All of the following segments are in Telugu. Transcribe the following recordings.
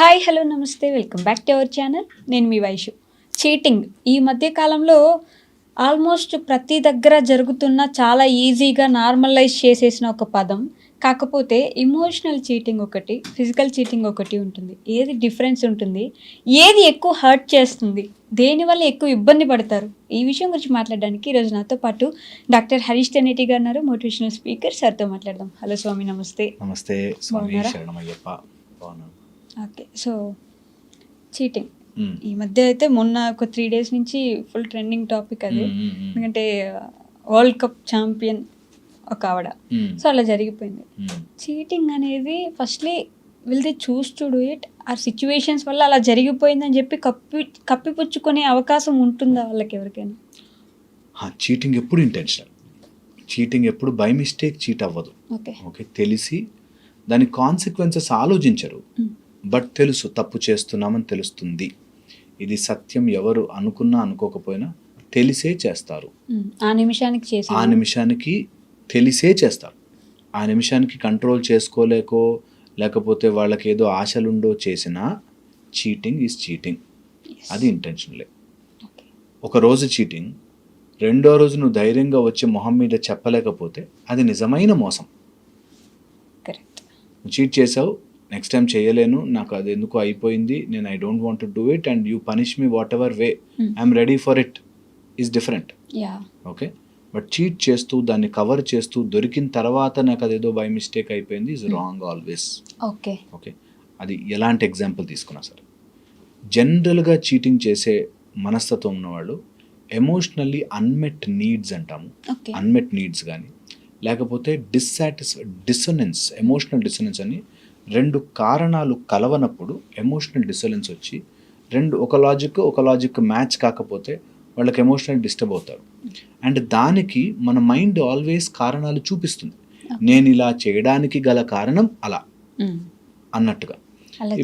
హాయ్ హలో నమస్తే welcome back to our channel. నేను మీ వైషు. చీటింగ్ ఈ మధ్య కాలంలో ఆల్మోస్ట్ ప్రతి దగ్గర జరుగుతున్న చాలా ఈజీగా నార్మలైజ్ చేసేసిన ఒక పదం. కాకపోతే ఎమోషనల్ చీటింగ్ ఒకటి, ఫిజికల్ చీటింగ్ ఒకటి ఉంటుంది. ఏది డిఫరెన్స్ ఉంటుంది, ఏది ఎక్కువ హర్ట్ చేస్తుంది, దేనివల్ల ఎక్కువ ఇబ్బంది పడతారు, ఈ విషయం గురించి మాట్లాడడానికి ఈరోజు నాతో పాటు డాక్టర్ హరీష్ తెనేటి గారు ఉన్నారు, మోటివేషనల్ స్పీకర్. సార్తో మాట్లాడదాం. హలో స్వామి, నమస్తే. నమస్తే స్వామి, శరణమయ్యప్ప. ఓకే, సో చీటింగ్ ఈ మధ్య అయితే మొన్న ఒక 3 days నుంచి ఫుల్ ట్రెండింగ్ టాపిక్ అది. ఎందుకంటే వరల్డ్ కప్ ఛాంపియన్ ఒక ఆవిడ, సో అలా జరిగిపోయింది. చీటింగ్ అనేది firstly will they choose to do it, ఆ సిచ్యువేషన్స్ వల్ల అలా జరిగిపోయిందని చెప్పి కప్పిపుచ్చుకునే అవకాశం ఉంటుందా వాళ్ళకి ఎవరికైనా? చీటింగ్ ఎప్పుడు ఇంటెన్షనల్, చీటింగ్ ఎప్పుడు బై మిస్టేక్ చీట్ అవ్వదు. ఓకే, తెలిసి దాని కాన్సిక్వెన్సెస్ ఆలోచించరు, బట్ తెలుసు తప్పు చేస్తున్నామని తెలుస్తుంది. ఇది సత్యం, ఎవరు అనుకున్నా అనుకోకపోయినా తెలిసే చేస్తారు. ఆ నిమిషానికి తెలిసే చేస్తారు. ఆ నిమిషానికి కంట్రోల్ చేసుకోలేకో లేకపోతే వాళ్ళకి ఏదో ఆశలుండో చేసినా చీటింగ్ ఈజ్ చీటింగ్. అది ఇంటెన్షనలే. ఒక రోజు చీటింగ్, రెండో రోజు నువ్వు ధైర్యంగా వచ్చి మొహం మీద చెప్పలేకపోతే అది నిజమైన మోసం. చీట్ చేసావు, నెక్స్ట్ టైం చేయలేను, నాకు అది ఎందుకు అయిపోయింది, నేను I don't want to do it and you punish me what ever way, I'm ready for it is different. Okay, but cheat చేస్తూ దాన్ని కవర్ చేస్తూ దొరికిన తర్వాత నాకు అదేదో బై మిస్టేక్ అయిపోయింది ఈజ్ రాంగ్ ఆల్వేస్. ఓకే, అది ఎలాంటి ఎగ్జాంపుల్ తీసుకున్నా సరే, జనరల్గా చీటింగ్ చేసే మనస్తత్వం ఉన్నవాళ్ళు ఎమోషనల్లీ అన్మెట్ నీడ్స్ అంటాము. అన్మెట్ నీడ్స్ కానీ లేకపోతే డిసోనెన్స్, ఎమోషనల్ డిసోనెన్స్ అని 2 కారణాలు కలవనప్పుడు ఎమోషనల్ డిసోనెన్స్ వచ్చి ఒక లాజిక్ మ్యాచ్ కాకపోతే వాళ్ళకి ఎమోషనల్ డిస్టర్బ్ అవుతారు. అండ్ దానికి మన మైండ్ ఆల్వేస్ కారణాలు చూపిస్తుంది. నేను ఇలా చేయడానికి గల కారణం అలా అన్నట్టుగా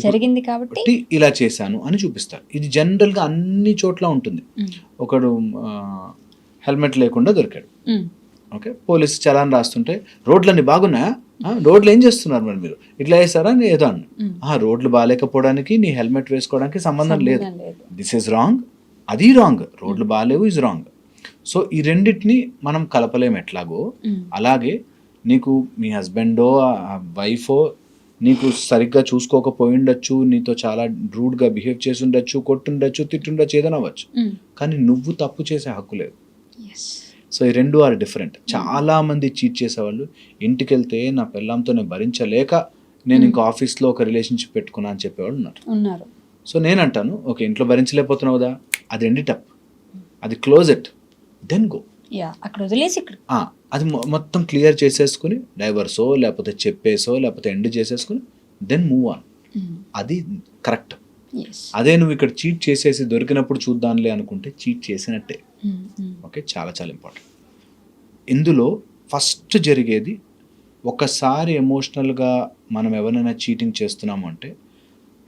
జరిగింది కాబట్టి ఇలా చేశాను అని చూపిస్తారు. ఇది జనరల్గా అన్ని చోట్ల ఉంటుంది. ఒకడు హెల్మెట్ లేకుండా దొరికాడు, ఓకే, పోలీసు చలాన్ రాస్తుంటే రోడ్లన్నీ బాగున్నాయా, రోడ్లు ఏం చేస్తున్నారు మరి మీరు, ఇట్లా వేస్తారా ఏదో అన్న. రోడ్లు బాగాలేకపోవడానికి నీ హెల్మెట్ వేసుకోవడానికి సంబంధం లేదు. దిస్ ఈజ్ రాంగ్, అది రాంగ్. రోడ్లు బాగాలేవు ఈజ్ రాంగ్. సో ఈ రెండింటిని మనం కలపలేము ఎట్లాగో. అలాగే నీకు మీ హస్బెండో వైఫో నీకు సరిగ్గా చూసుకోకపోయి ఉండొచ్చు, నీతో చాలా రూడ్గా బిహేవ్ చేసి ఉండొచ్చు, కొట్టుండొచ్చు, తిట్టుండొచ్చు, ఏదైనా అవ్వచ్చు, కానీ నువ్వు తప్పు చేసే హక్కు లేదు. సో ఈ 2 ఆర్ డిఫరెంట్. చాలామంది చీట్ చేసేవాళ్ళు ఇంటికి వెళ్తే నా పిల్లంతో నేను భరించలేక నేను ఇంకా ఆఫీస్లో ఒక రిలేషన్షిప్ పెట్టుకున్నా అని చెప్పేవాళ్ళు ఉన్నారు. సో నేను అంటాను, ఓకే, ఇంట్లో భరించలేకపోతున్నావు కదా, అది ఎండ్ అప్, అది క్లోజ్ ఇట్, దెన్ గో. అక్కడ వదిలేసి అది మొత్తం క్లియర్ చేసేసుకుని డైవర్సో లేకపోతే చెప్పేసో లేకపోతే ఎండ్ చేసేసుకుని దెన్ మూవ్ ఆన్. అది కరెక్ట్. అదే నువ్వు ఇక్కడ చీట్ చేసేసి దొరికినప్పుడు చూద్దాంలే అనుకుంటే చీట్ చేసినట్టే. ఓకే, చాలా చాలా ఇంపార్టెంట్. ఇందులో ఫస్ట్ జరిగేది, ఒకసారి ఎమోషనల్గా మనం ఎవరైనా చీటింగ్ చేస్తున్నాము అంటే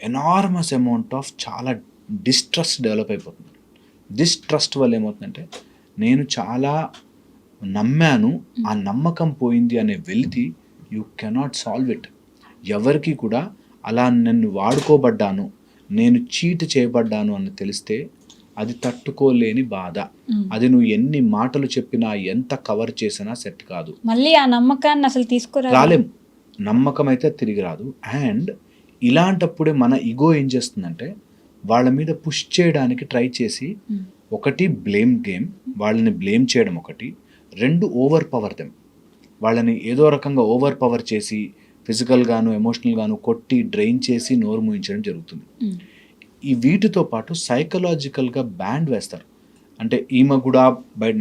ఎనార్మస్ అమౌంట్ ఆఫ్ చాలా డిస్ట్రస్ట్ డెవలప్ అయిపోతుంది. డిస్ట్రస్ట్ వల్ల ఏమవుతుందంటే, నేను చాలా నమ్మాను, ఆ నమ్మకం పోయింది అనే వెలితి యూ కెనాట్ సాల్వ్ ఇట్. ఎవరికి కూడా అలా నన్ను వాడుకోబడ్డాను, నేను చీట్ చేయబడ్డాను అని తెలిస్తే అది తట్టుకోలేని బాధ. అది నువ్వు ఎన్ని మాటలు చెప్పినా ఎంత కవర్ చేసినా సెట్ కాదు. మళ్ళీ ఆ నమ్మకాన్ని అసలు రాలేం. నమ్మకం అయితే తిరిగి రాదు. అండ్ ఇలాంటప్పుడే మన ఈగో ఏం చేస్తుందంటే వాళ్ళ మీద పుష్ చేయడానికి ట్రై చేసి, ఒకటి బ్లేమ్ గేమ్, వాళ్ళని బ్లేమ్ చేయడం ఒకటి, 2 ఓవర్ పవర్ దెమ్, వాళ్ళని ఏదో రకంగా ఓవర్ పవర్ చేసి ఫిజికల్ గాను ఎమోషనల్ గాను కొట్టి డ్రైన్ చేసి నోరు మూయించడం జరుగుతుంది. ఈ వీటితో పాటు సైకలాజికల్గా బ్యాండ్ వేస్తారు. అంటే ఈమె కూడా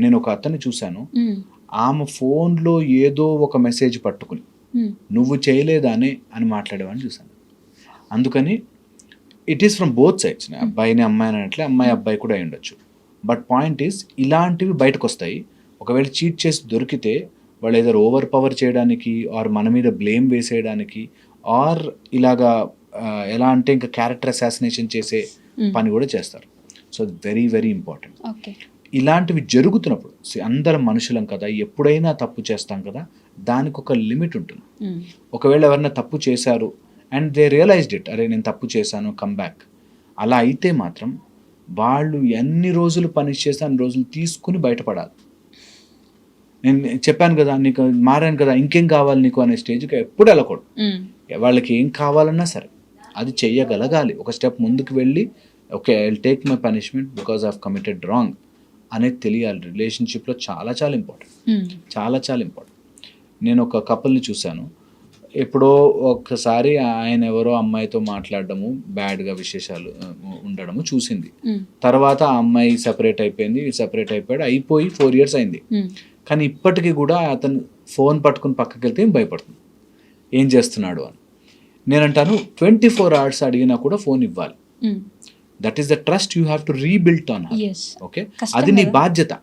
నేను ఒక అతన్ని చూశాను, ఆమె ఫోన్లో ఏదో ఒక మెసేజ్ పట్టుకుని నువ్వు చేయలేదానే అని మాట్లాడేవాడిని చూశాను. అందుకని it is from both sides, అబ్బాయిని అమ్మాయిని అనట్లే, అమ్మాయి అబ్బాయి కూడా అయి ఉండొచ్చు. బట్ పాయింట్ ఈస్, ఇలాంటివి బయటకు వస్తాయి. ఒకవేళ చీట్ చేసి దొరికితే వాళ్ళు ఏదో ఓవర్ పవర్ చేయడానికి ఆర్ మన మీద బ్లేమ్ వేసేయడానికి ఆర్ ఇలాగా ఎలా అంటే ఇంకా క్యారెక్టర్ అసాసినేషన్ చేసే పని కూడా చేస్తారు. So very very important. ఇలాంటివి జరుగుతున్నప్పుడు అందరం మనుషులం కదా, ఎప్పుడైనా తప్పు చేస్తాం కదా, దానికి ఒక లిమిట్ ఉంటుంది. ఒకవేళ ఎవరైనా తప్పు చేశారు అండ్ దే రియలైజ్డ్ ఇట్, అరే నేను తప్పు చేశాను, కమ్ బ్యాక్. అలా అయితే మాత్రం వాళ్ళు ఎన్ని రోజులు పనిష్ చేస్తే అన్ని రోజులు తీసుకుని బయటపడాలి. నేను చెప్పాను కదా, నీకు మారాను కదా, ఇంకేం కావాలి నీకు అనే స్టేజ్కి ఎప్పుడు వెళ్ళకూడదు. వాళ్ళకి ఏం కావాలన్నా సరే అది చెయ్యగలగాలి. ఒక స్టెప్ ముందుకు వెళ్ళి okay I will take my punishment because I have committed wrong అనేది తెలియాలి. రిలేషన్షిప్లో చాలా చాలా ఇంపార్టెంట్, చాలా చాలా ఇంపార్టెంట్. నేను ఒక కపుల్ని చూశాను, ఎప్పుడో ఒకసారి ఆయన ఎవరో అమ్మాయితో మాట్లాడడము, బ్యాడ్గా విశేషాలు ఉండడము చూసింది. తర్వాత ఆ అమ్మాయి సెపరేట్ అయిపోయింది, సెపరేట్ అయిపోయాడు, అయిపోయి 4 years అయింది. కానీ ఇప్పటికీ కూడా అతను ఫోన్ పట్టుకుని పక్కకి వెళ్తే ఏం భయపడుతుంది, ఏం చేస్తున్నాడు అని. నేనంటాను 24 hours అడిగినా కూడా ఫోన్ ఇవ్వాలి. That is the trust you have to rebuild on her. Okay, అది నీ బాధ్యత.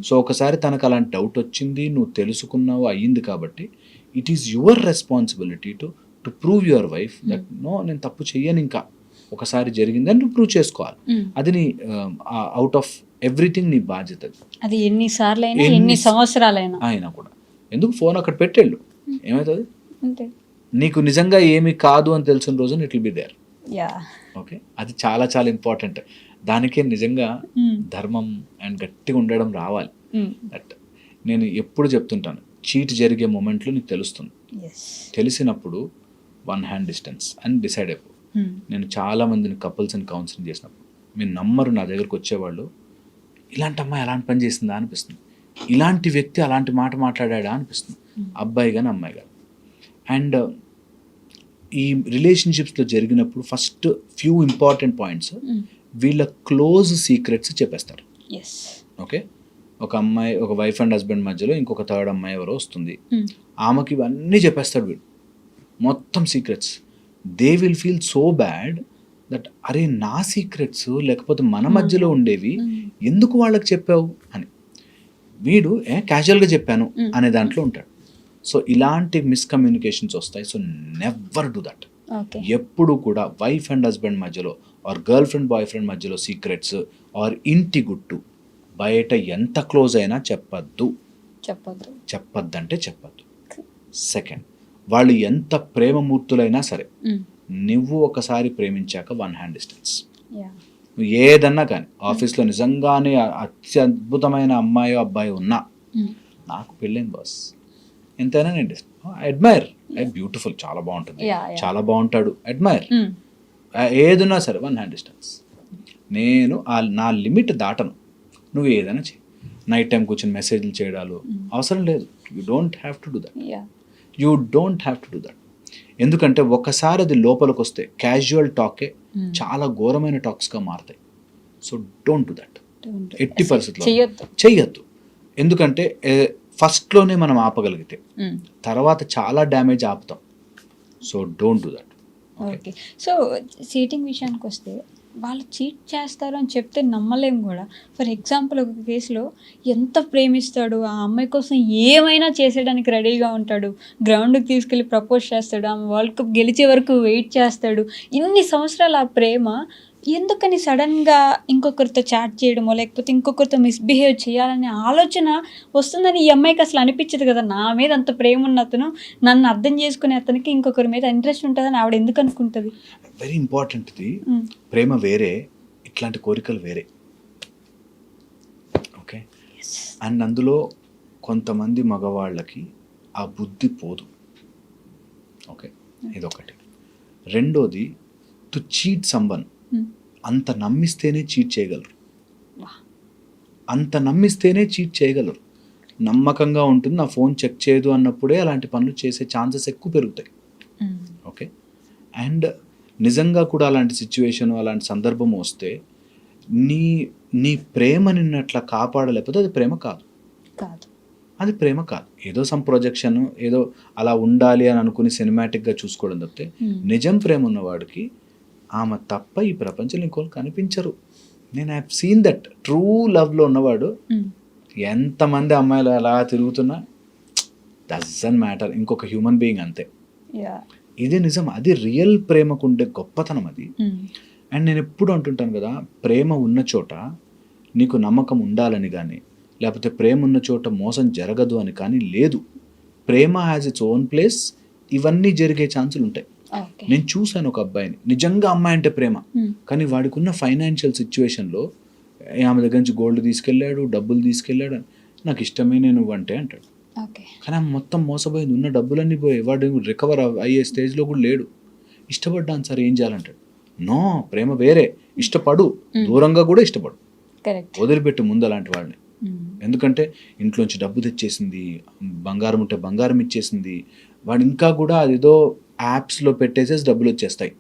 సో ఒకసారి తనకు అలాంటి డౌట్ వచ్చింది, నువ్వు తెలుసుకున్నావు, అయ్యింది కాబట్టి it is your responsibility to prove your wife that no నేను తప్పు చెయ్యను, ఇంకా ఒకసారి జరిగిందని నువ్వు ప్రూవ్ చేసుకోవాలి. అది నీ అవుట్ ఆఫ్ ఎవ్రీథింగ్ నీ బాధ్యత. అది ఎన్నిసార్లు అయినా ఎన్ని సంవత్సరాలైనా అయినా కూడా ఎందుకు ఫోన్ అక్కడ పెట్టేళ్ళు, ఏమవుతుంది? నీకు నిజంగా ఏమి కాదు అని తెలిసిన రోజున it will be there. Okay, అది చాలా చాలా ఇంపార్టెంట్. దానికే నిజంగా ధర్మం అండ్ గట్టిగా ఉండడం రావాలి. దట్ నేను ఎప్పుడు చెప్తుంటాను, చీట్ జరిగే మూమెంట్లో నీకు తెలుస్తుంది. తెలిసినప్పుడు 1 hand distance అని డిసైడ్ అయిపో. నేను చాలా మందిని కపుల్స్ని కౌన్సిలింగ్ చేసినప్పుడు మీరు నమ్మరు, నా దగ్గరకు వచ్చేవాళ్ళు ఇలాంటి అమ్మాయి అలాంటి పని చేసిందా అనిపిస్తుంది, ఇలాంటి వ్యక్తి అలాంటి మాట మాట్లాడా అనిపిస్తుంది, అబ్బాయి కానీ అమ్మాయి కానీ. అండ్ ఈ రిలేషన్షిప్స్లో జరిగినప్పుడు ఫస్ట్ ఫ్యూ ఇంపార్టెంట్ పాయింట్స్ వీళ్ళ క్లోజ్ సీక్రెట్స్ చెప్పేస్తారు. ఓకే, ఒక అమ్మాయి, ఒక వైఫ్ అండ్ హస్బెండ్ మధ్యలో ఇంకొక థర్డ్ అమ్మాయి ఎవరో వస్తుంది, ఆమెకి ఇవన్నీ చెప్పేస్తాడు వీడు, మొత్తం secrets. They will feel so bad that అరే నా సీక్రెట్స్ లేకపోతే మన మధ్యలో ఉండేవి ఎందుకు వాళ్ళకి చెప్పావు అని. వీడు క్యాజువల్గా చెప్పాను అనే దాంట్లో ఉంటాడు. సో ఇలాంటి మిస్కమ్యూనికేషన్స్ వస్తాయి. So never do that. ఎప్పుడు కూడా వైఫ్ అండ్ హస్బెండ్ మధ్యలో or girl friend boy friend మధ్యలో సీక్రెట్స్ ఆర్ ఇంటి గుట్టు బయట ఎంత క్లోజ్ అయినా చెప్పద్దు. చెప్పద్దంటే చెప్పద్దు. సెకండ్, వాళ్ళు ఎంత ప్రేమమూర్తులైనా సరే నువ్వు ఒకసారి ప్రేమించాక 1 hand distance. నువ్వు ఏదన్నా కానీ ఆఫీస్లో నిజంగానే అత్యద్భుతమైన అమ్మాయో అబ్బాయి ఉన్నా, నాకు పెళ్ళైంది బాస్, ఎంతైనా నేను అడ్మైర్, బ్యూటిఫుల్, చాలా బాగుంటుంది, చాలా బాగుంటాడు, అడ్మైర్, ఏదున్నా సరే 1 hand distance. నేను నా లిమిట్ దాటను, నువ్వు ఏదైనా చేయి. నైట్ టైం కూర్చొని మెసేజ్లు చేయడాలు అవసరం లేదు. You don't have to do that. You don't have to do that. ఎందుకంటే ఒకసారి అది లోపలికి వస్తే క్యాజువల్ టాకే చాలా ఘోరమైన టాక్స్గా మారుతాయి. So don't do that. ఎట్టి పరిస్థితుల్లో చెయ్యొద్దు. ఎందుకంటే ఫస్ట్లోనే మనం ఆపగలిగితే తర్వాత చాలా డ్యామేజ్ ఆపుతాం. So don't do that. Okay, so cheating విషయానికి వస్తే వాళ్ళు చీట్ చేస్తారు అని చెప్తే నమ్మలేము కూడా. ఫర్ ఎగ్జాంపుల్, ఒక కేసులో ఎంత ప్రేమిస్తాడు, ఆ అమ్మాయి కోసం ఏమైనా చేసేయడానికి రెడీగా ఉంటాడు, గ్రౌండ్కి తీసుకెళ్ళి ప్రపోజ్ చేస్తాడు, ఆమె వరల్డ్ కప్ గెలిచే వరకు వెయిట్ చేస్తాడు. ఇన్ని సంవత్సరాలు ఆ ప్రేమ ఎందుకని సడన్గా ఇంకొకరితో చాట్ చేయడమో లేకపోతే ఇంకొకరితో మిస్బిహేవ్ చేయాలనే ఆలోచన వస్తుందని ఈ అమ్మాయికి అసలు అనిపించదు కదా. నా మీద అంత ప్రేమ ఉన్న అతను, నన్ను అర్థం చేసుకునే అతనికి ఇంకొకరి మీద ఇంట్రెస్ట్ ఉంటుందని ఆవిడ ఎందుకు అనుకుంటుంది? Very important. ప్రేమ వేరే, ఇట్లాంటి కోరికలు వేరే. ఓకే, అండ్ అందులో కొంతమంది మగవాళ్ళకి ఆ బుద్ధి పోదు. ఓకే, ఇదొకటి. రెండోది, టు చీట్ సంవన్, అంత నమ్మిస్తేనే చీట్ చేయగలరు. అంత నమ్మిస్తేనే చీట్ చేయగలరు. నమ్మకంగా ఉంటుంది, నా ఫోన్ చెక్ చేయదు అన్నప్పుడే అలాంటి పనులు చేసే ఛాన్సెస్ ఎక్కువ పెరుగుతాయి. ఓకే, అండ్ నిజంగా కూడా అలాంటి సిచ్యువేషన్, అలాంటి సందర్భం వస్తే నీ ప్రేమ నిన్నట్లా కాపాడలేకపోతే అది ప్రేమ కాదు. అది ప్రేమ కాదు. ఏదో సమ్ ప్రొజెక్షన్, ఏదో అలా ఉండాలి అని అనుకుని సినిమాటిక్గా చూసుకోవడం తప్పితే నిజం ప్రేమ ఉన్నవాడికి ఆమె తప్ప ఈ ప్రపంచంలో ఇంకోళ్ళు కనిపించరు. నేను హ్యావ్ సీన్ దట్. ట్రూ లవ్లో ఉన్నవాడు ఎంతమంది అమ్మాయిలు అలా తిరుగుతున్నా డజంట్ మ్యాటర్, ఇంకొక హ్యూమన్ బీయింగ్ అంతే. ఇది నిజం. అది రియల్ ప్రేమకు ఉండే గొప్పతనం అది. అండ్ నేను ఎప్పుడు అంటుంటాను కదా, ప్రేమ ఉన్న చోట నీకు నమ్మకం ఉండాలని కానీ, లేకపోతే ప్రేమ ఉన్న చోట మోసం జరగదు అని కానీ లేదు. ప్రేమ హ్యాజ్ ఇట్స్ ఓన్ ప్లేస్. ఇవన్నీ జరిగే ఛాన్సులు ఉంటాయి. ఓకే. నేను చూశాను ఒక అబ్బాయిని, నిజంగా అమ్మాయి అంటే ప్రేమ, Hmm. కానీ వాడికి ఉన్న ఫైనాన్షియల్ సిచ్యువేషన్లో ఆమె దగ్గర నుంచి గోల్డ్ తీసుకెళ్ళాడు, డబ్బులు తీసుకెళ్ళాడు, నాకు ఇష్టమే నేను అంటే అంటాడు. ఓకే. కానీ ఆమె మొత్తం మోసపోయింది, ఉన్న డబ్బులన్నీ పోయి, వాడు రికవర్ అయ్యే స్టేజ్లో కూడా లేడు. ఇష్టపడ్డాను సార్, ఏం చేయాలంటాడు. నో, ప్రేమ వేరే, ఇష్టపడు, దూరంగా కూడా ఇష్టపడు, కరెక్ట్. వదిలిపెట్టు ముందు అలాంటి వాళ్ళని. ఎందుకంటే ఇంట్లోంచి డబ్బు తెచ్చేసింది, బంగారం ఉంటే బంగారం ఇచ్చేసింది, వాడు ఇంకా కూడా అదేదో యాప్స్లో పెట్టేసేసి డబ్బులు వచ్చేస్తాయి.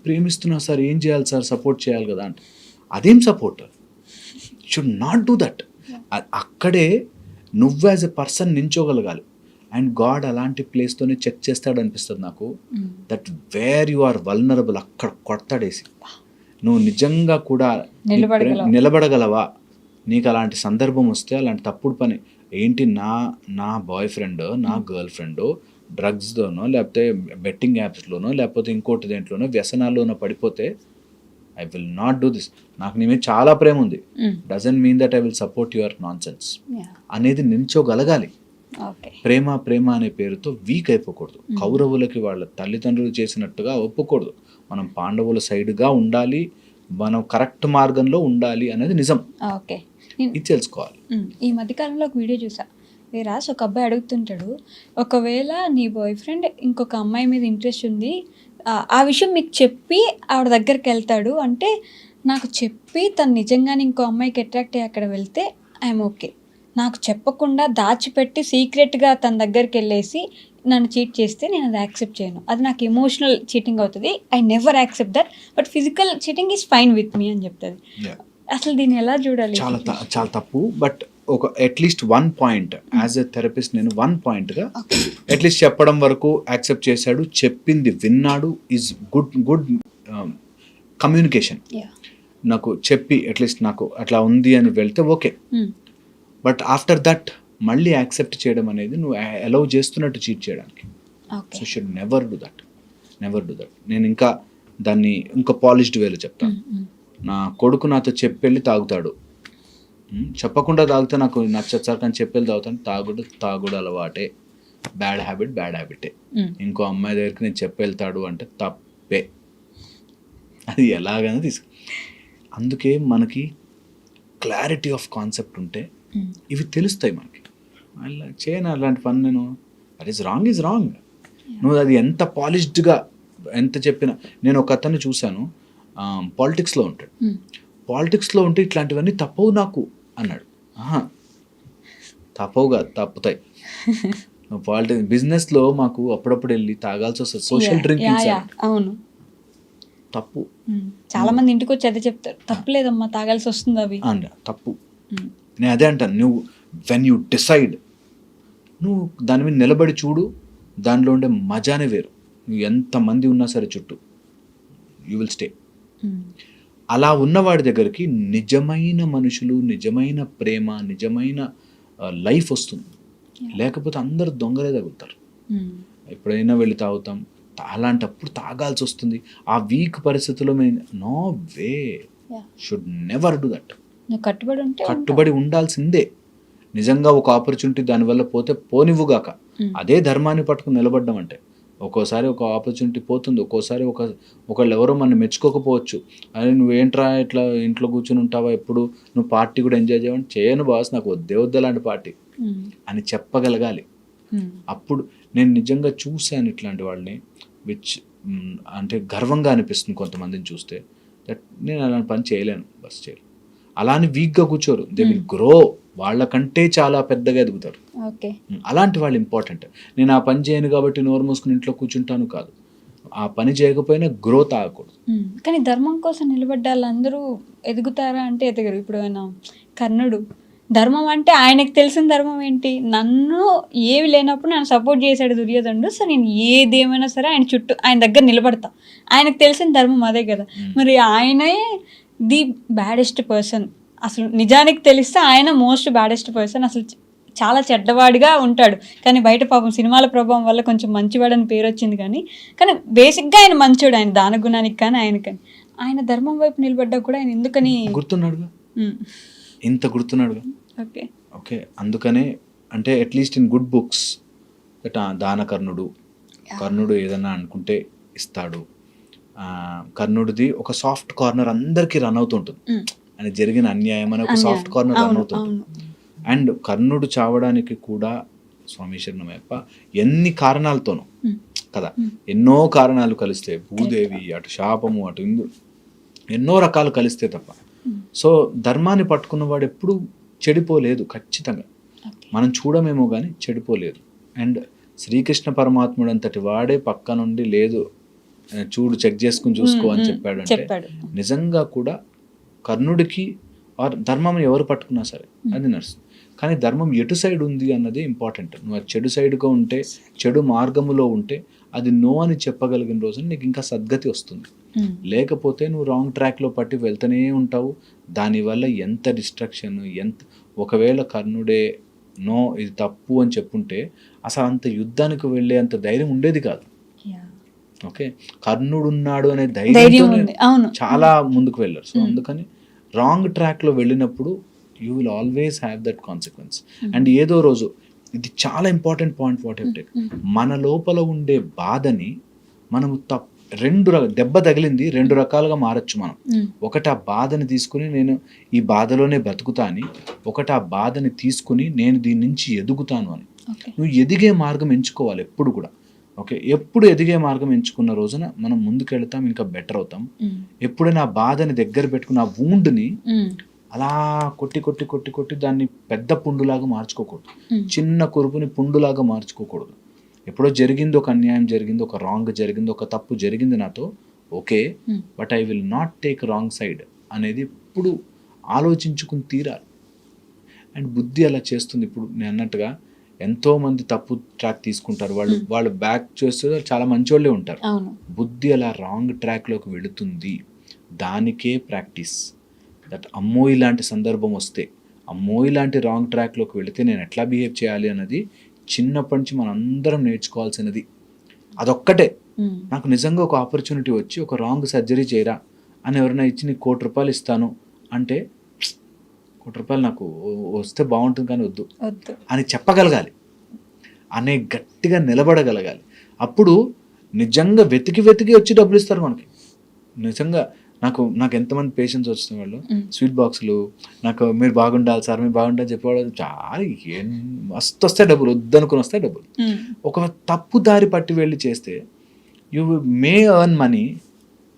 ప్రేమిస్తున్నా సార్, ఏం చేయాలి సార్, సపోర్ట్ చేయాలి కదా అంటే, అదేం support, should not do that. అక్కడే నువ్వు యాజ్ ఎ పర్సన్ నించోగలగాలి. అండ్ గాడ్ అలాంటి ప్లేస్తోనే చెక్ చేస్తాడు అనిపిస్తుంది నాకు, that where you are vulnerable, అక్కడ కొడతాడేసి నువ్వు నిజంగా కూడా నిలబడగలవా. నీకు అలాంటి సందర్భం వస్తే, అలాంటి తప్పుడు పని ఏంటి, నా బాయ్ ఫ్రెండ్, నా గర్ల్ ఫ్రెండ్ డ్రగ్స్లోనో లేకపోతే బెట్టింగ్ యాప్స్లోనో లేకపోతే ఇంకోటి దేంట్లోనో వ్యసనాల్లోనో పడిపోతే, I will not do this. నాకు నీ మీద చాలా ప్రేమ ఉంది, doesn't mean that I will support your non sense అనేది నిల్చోగలగాలి. ప్రేమ ప్రేమ అనే పేరుతో వీక్ అయిపోకూడదు. కౌరవులకి వాళ్ళ తల్లిదండ్రులు చేసినట్టుగా ఒప్పుకూడదు. మనం పాండవుల సైడ్గా ఉండాలి, మనం కరెక్ట్ మార్గంలో ఉండాలి అనేది నిజం. ఓకే, ఇది తెలుసుకోవాలి. ఈ మధ్యకాలంలో ఒక వీడియో చూసా, వేరాస్ ఒక అబ్బాయి అడుగుతుంటాడు, ఒకవేళ నీ బాయ్ ఫ్రెండ్ ఇంకొక అమ్మాయి మీద ఇంట్రెస్ట్ ఉంది, ఆ విషయం మీకు చెప్పి ఆవిడ దగ్గరికి వెళ్తాడు అంటే, నాకు చెప్పి తను నిజంగానే ఇంకో అమ్మాయికి అట్రాక్ట్ అయ్యి అక్కడ వెళ్తే ఐఎమ్ ఓకే. నాకు చెప్పకుండా దాచిపెట్టి సీక్రెట్గా తన దగ్గరికి వెళ్ళేసి నన్ను చీట్ చేస్తే నేను అది యాక్సెప్ట్ చేయను, అది నాకు ఎమోషనల్ చీటింగ్ అవుతుంది, I never accept that, but physical cheating is fine with me అని చెప్తుంది. అసలు దీన్ని ఎలా చూడాలి? చాలా తప్పు. బట్ ఒక at least 1 point as a therapist నేను 1 పాయింట్గా అట్లీస్ట్ చెప్పడం వరకు యాక్సెప్ట్ చేశాడు, చెప్పింది విన్నాడు, ఈజ్ గుడ్ కమ్యూనికేషన్. నాకు చెప్పి అట్లీస్ట్ నాకు అట్లా ఉంది అని వెళ్తే ఓకే. బట్ ఆఫ్టర్ దట్ మళ్ళీ యాక్సెప్ట్ చేయడం అనేది నువ్వు అలౌ చేస్తున్నట్టు చీట్ చేయడానికి. So should never do that. నేను ఇంకా దాన్ని ఇంకా పాలిష్డ్ వేలో చెప్తాను. నా కొడుకు నాతో చెప్పెళ్ళి తాగుతాడు, చెప్పకుండా తాగితే నాకు నచ్చదు సార్, కానీ చెప్పెళ్ళి తాగుతాను, తాగుడు అలవాటే, బ్యాడ్ హ్యాబిటే. ఇంకో అమ్మాయి దగ్గరికి నేను చెప్పెళ్తాడు అంటే తప్పే, అది ఎలాగైనా అందుకే మనకి క్లారిటీ ఆఫ్ కాన్సెప్ట్ ఉంటే ఇవి తెలుస్తాయి మనకి. అలా చేయను అలాంటి పని, నేను దట్ ఈస్ రాంగ్. నువ్వు అది ఎంత పాలిష్డ్గా ఎంత చెప్పినా, నేను ఒక అతన్ని చూశాను, పాలిటిక్స్లో ఉంటాడు, పాలిటిక్స్లో ఉంటే ఇట్లాంటివన్నీ తప్పవు నాకు అన్నాడు. తప్పవు కాదు, తప్పుతాయి. పాలిటిక్స్ బిజినెస్లో మాకు అప్పుడప్పుడు వెళ్ళి తాగాల్సి వస్తుంది, సోషల్ డ్రింకింగ్ అవును తప్పు. చాలా మంది ఇంటికి వచ్చి అదే చెప్తారు, తప్పులేదమ్మా తాగాల్సి వస్తుంది అవి అండ్ తప్పు. నేను అదే అంటాను, నువ్వు వెన్ యూ డిసైడ్, నువ్వు దాని మీద నిలబడి చూడు, దానిలో ఉండే మజానే వేరు. నువ్వు ఎంతమంది ఉన్నా సరే చుట్టూ, యూ విల్ స్టే. అలా ఉన్నవాడి దగ్గరికి నిజమైన మనుషులు, నిజమైన ప్రేమ, నిజమైన లైఫ్ వస్తుంది. లేకపోతే అందరూ దొంగలే తగులుతారు. ఎప్పుడైనా వెళ్ళి తాగుతాం, అలాంటప్పుడు తాగాల్సి వస్తుంది. ఆ వీక్ పరిస్థితుల్లో no way, should never do that. కట్టుబడి ఉండాల్సిందే. నిజంగా ఒక ఆపర్చునిటీ దానివల్ల పోతే పోనివ్వుగాక, అదే ధర్మాన్ని పట్టుకుని నిలబడ్డం అంటే. ఒక్కోసారి ఒక ఆపర్చునిటీ పోతుంది, ఒక్కోసారి ఒకళ్ళు ఎవరో మనం మెచ్చుకోకపోవచ్చు, అదే నువ్వేంట్రా ఇట్లా ఇంట్లో కూర్చుని ఉంటావా, ఎప్పుడు నువ్వు పార్టీ కూడా ఎంజాయ్ చేయమని, చేయను బాస్, నాకు వద్దే అలాంటి పార్టీ అని చెప్పగలగాలి. అప్పుడు నేను నిజంగా చూశాను ఇట్లాంటి వాళ్ళని, విచ్ అంటే గర్వంగా అనిపిస్తుంది కొంతమందిని చూస్తే, దట్ నేను అలాంటి పని చేయలేను, బస్ చేయలేను. అలానే వీక్గా కూర్చోరు, దే విల్ గ్రో, వాళ్ళకంటే చాలా పెద్దగా ఎదుగుతారు. అలాంటి వాళ్ళు ఇంపార్టెంట్. నేను ఆ పని చేయను కాబట్టి నోరు మూసుకుని ఇంట్లో కూర్చుంటాను కాదు, ఆ పని చేయకపోయినా గ్రోత్ ఆగకూడదు. కానీ ధర్మం కోసం నిలబడ్డ వాళ్ళందరూ ఎదుగుతారా అంటే ఎదగరు. ఇప్పుడు ఆయన కర్ణుడు, ధర్మం అంటే ఆయనకు తెలిసిన ధర్మం ఏంటి, నన్ను ఏవి లేనప్పుడు నన్ను సపోర్ట్ చేశాడు దుర్యోధనుడు, సో నేను ఏదేమైనా సరే ఆయన చుట్టూ ఆయన దగ్గర నిలబడతా, ఆయనకు తెలిసిన ధర్మం అదే కదా. మరి ఆయనే ది బ్యాడెస్ట్ పర్సన్, అసలు నిజానికి తెలిస్తే ఆయన మోస్ట్ బ్యాడెస్ట్ పర్సన్, అసలు చాలా చెడ్డవాడిగా ఉంటాడు, కానీ బయట పాపం సినిమాల ప్రభావం వల్ల కొంచెం మంచివాడని పేరు వచ్చింది, కానీ బేసిక్గా ఆయన మంచోడు, ఆయన దాన గుణానికి కానీ ఆయనకని. ఆయన ధర్మం వైపు నిలబడ్డా కూడా ఆయన ఎందుకని గుర్తున్నాడుగా, ఇంత గుర్తున్నాడుగా. ఓకే అందుకనే అంటే అట్లీస్ట్ ఇన్ గుడ్ బుక్స్ దానకర్ణుడు, కర్ణుడు ఏదన్నా అనుకుంటే ఇస్తాడు. కర్ణుడిది ఒక సాఫ్ట్ కార్నర్ అందరికీ రన్ అవుతుంటుంది. అని జరిగిన అన్యాయం అనే ఒక సాఫ్ట్ కార్నర్ రన్ అవుతుంటుంది. అండ్ కర్ణుడు చావడానికి కూడా స్వామి శరణమయ్యప్ప ఎన్ని కారణాలతోనూ కదా, ఎన్నో కారణాలు కలిస్తే, భూదేవి, అటు శాపము, అటు ఇంద్రుడు, ఎన్నో రకాలు కలిస్తే తప్ప. సో ధర్మాన్ని పట్టుకున్నవాడు ఎప్పుడు చెడిపోలేదు. ఖచ్చితంగా మనం చూడమేమో కానీ చెడిపోలేదు. అండ్ శ్రీకృష్ణ పరమాత్ముడు అంతటి వాడే పక్క నుండి లేదు చూడు, చెక్ చేసుకుని చూసుకో అని చెప్పాడు. అంటే నిజంగా కూడా కర్ణుడికి ధర్మం ఎవరు పట్టుకున్నా సరే అది నడుస్తుంది. కానీ ధర్మం ఎటు సైడ్ ఉంది అన్నది ఇంపార్టెంట్. నువ్వు చెడు సైడ్గా ఉంటే, చెడు మార్గములో ఉంటే అది నో అని చెప్పగలిగిన రోజున నీకు ఇంకా సద్గతి వస్తుంది. లేకపోతే నువ్వు రాంగ్ ట్రాక్లో పట్టి వెళ్తూనే ఉంటావు. దానివల్ల ఎంత డిస్ట్రక్షన్, ఒకవేళ కర్ణుడే నో ఇది తప్పు అని చెప్పుంటే అసలు అంత యుద్ధానికి వెళ్ళే అంత ధైర్యం ఉండేది కాదు. ఓకే, కర్ణుడు ఉన్నాడు అనే ధైర్యం చాలా ముందుకు వెళ్ళారు. సో అందుకని రాంగ్ ట్రాక్లో వెళ్ళినప్పుడు you will always have that consequence. And ఏదో రోజు ఇది చాలా important point what you take, మన లోపల ఉండే బాధని మనము దెబ్బ తగిలింది 2 రకాలుగా మారచ్చు మనం. ఒకటి ఆ బాధని తీసుకుని నేను ఈ బాధలోనే బ్రతుకుతా అని, ఒకటి ఆ బాధని తీసుకుని నేను దీని నుంచి ఎదుగుతాను అని. నువ్వు ఎదిగే మార్గం ఎంచుకోవాలి ఎప్పుడు కూడా. ఓకే, ఎప్పుడు ఎదిగే మార్గం ఎంచుకున్న రోజున మనం ముందుకెళ్తాం, ఇంకా బెటర్ అవుతాం. ఎప్పుడైనా ఆ బాధని దగ్గర పెట్టుకుని ఆ వూండ్ని అలా కొట్టి కొట్టి కొట్టి కొట్టి దాన్ని పెద్ద పుండులాగా మార్చుకోకూడదు. చిన్న కురుపుని పుండులాగా మార్చుకోకూడదు. ఎప్పుడో జరిగింది, ఒక అన్యాయం జరిగింది, ఒక రాంగ్ జరిగింది, ఒక తప్పు జరిగింది నాతో, okay, but I will not take wrong side అనేది ఇప్పుడు ఆలోచించుకుని తీరాలి. అండ్ బుద్ధి అలా చేస్తుంది. ఇప్పుడు నేను అన్నట్టుగా ఎంతోమంది తప్పు ట్రాక్ తీసుకుంటారు, వాళ్ళు బ్యాక్ చేస్తే చాలా మంచోళ్ళే ఉంటారు. బుద్ధి అలా రాంగ్ ట్రాక్లోకి వెళుతుంది. దానికే ప్రాక్టీస్. దట్ అమ్మో ఇలాంటి సందర్భం వస్తే, అమ్మో ఇలాంటి రాంగ్ ట్రాక్లోకి వెళితే నేను ఎట్లా బిహేవ్ చేయాలి అన్నది చిన్నప్పటి నుంచి మనం అందరం నేర్చుకోవాల్సినది. అదొక్కటే. నాకు నిజంగా ఒక ఆపర్చునిటీ వచ్చి ఒక రాంగ్ సర్జరీ చేయరా అని ఎవరైనా ఇచ్చి నీకు ₹1,00,00,000 ఇస్తాను అంటే, ₹1,00,00,000 నాకు వస్తే బాగుంటుంది కానీ వద్దు అని చెప్పగలగాలి, అనే గట్టిగా నిలబడగలగాలి. అప్పుడు నిజంగా వెతికి వచ్చి డబ్బులు ఇస్తారు మనకి. నిజంగా నాకు ఎంతమంది పేషెంట్స్ వచ్చిన వాళ్ళు స్వీట్ బాక్సులు, నాకు మీరు బాగుండాలి సార్, మీరు బాగుండాలి చెప్పేవాళ్ళు చాలా మస్తు వస్తాయి డబ్బులు, వద్దనుకుని వస్తాయి డబ్బులు. ఒక తప్పు దారి పట్టి వెళ్ళి చేస్తే you may earn money,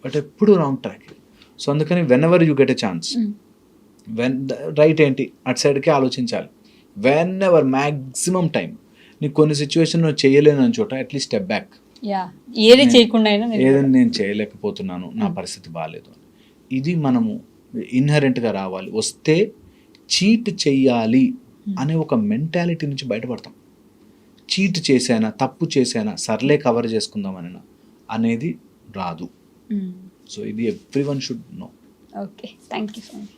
but ఎప్పుడు రాంగ్ ట్రాక్. సో అందుకని when ever you get a chance, right ఏంటి అటు సైడ్కే ఆలోచించాలి. వెన్ ఎవర్ మ్యాక్సిమం టైం నీకు కొన్ని సిచ్యువేషన్ నువ్వు చేయలేని చోట అట్లీస్ట్ స్టెప్ బ్యాక్. ఏదైనా నేను చేయలేకపోతున్నాను, నా పరిస్థితి బాగాలేదు, ఇది మనము ఇన్హరెంట్గా రావాలి. వస్తే చీట్ చెయ్యాలి అనే ఒక మెంటాలిటీ నుంచి బయటపడతాం. చీట్ చేశానా, తప్పు చేశానా, సర్లే కవర్ చేసుకుందామని అనేది రాదు. సో ఇది everyone should know. Okay, thank you so much.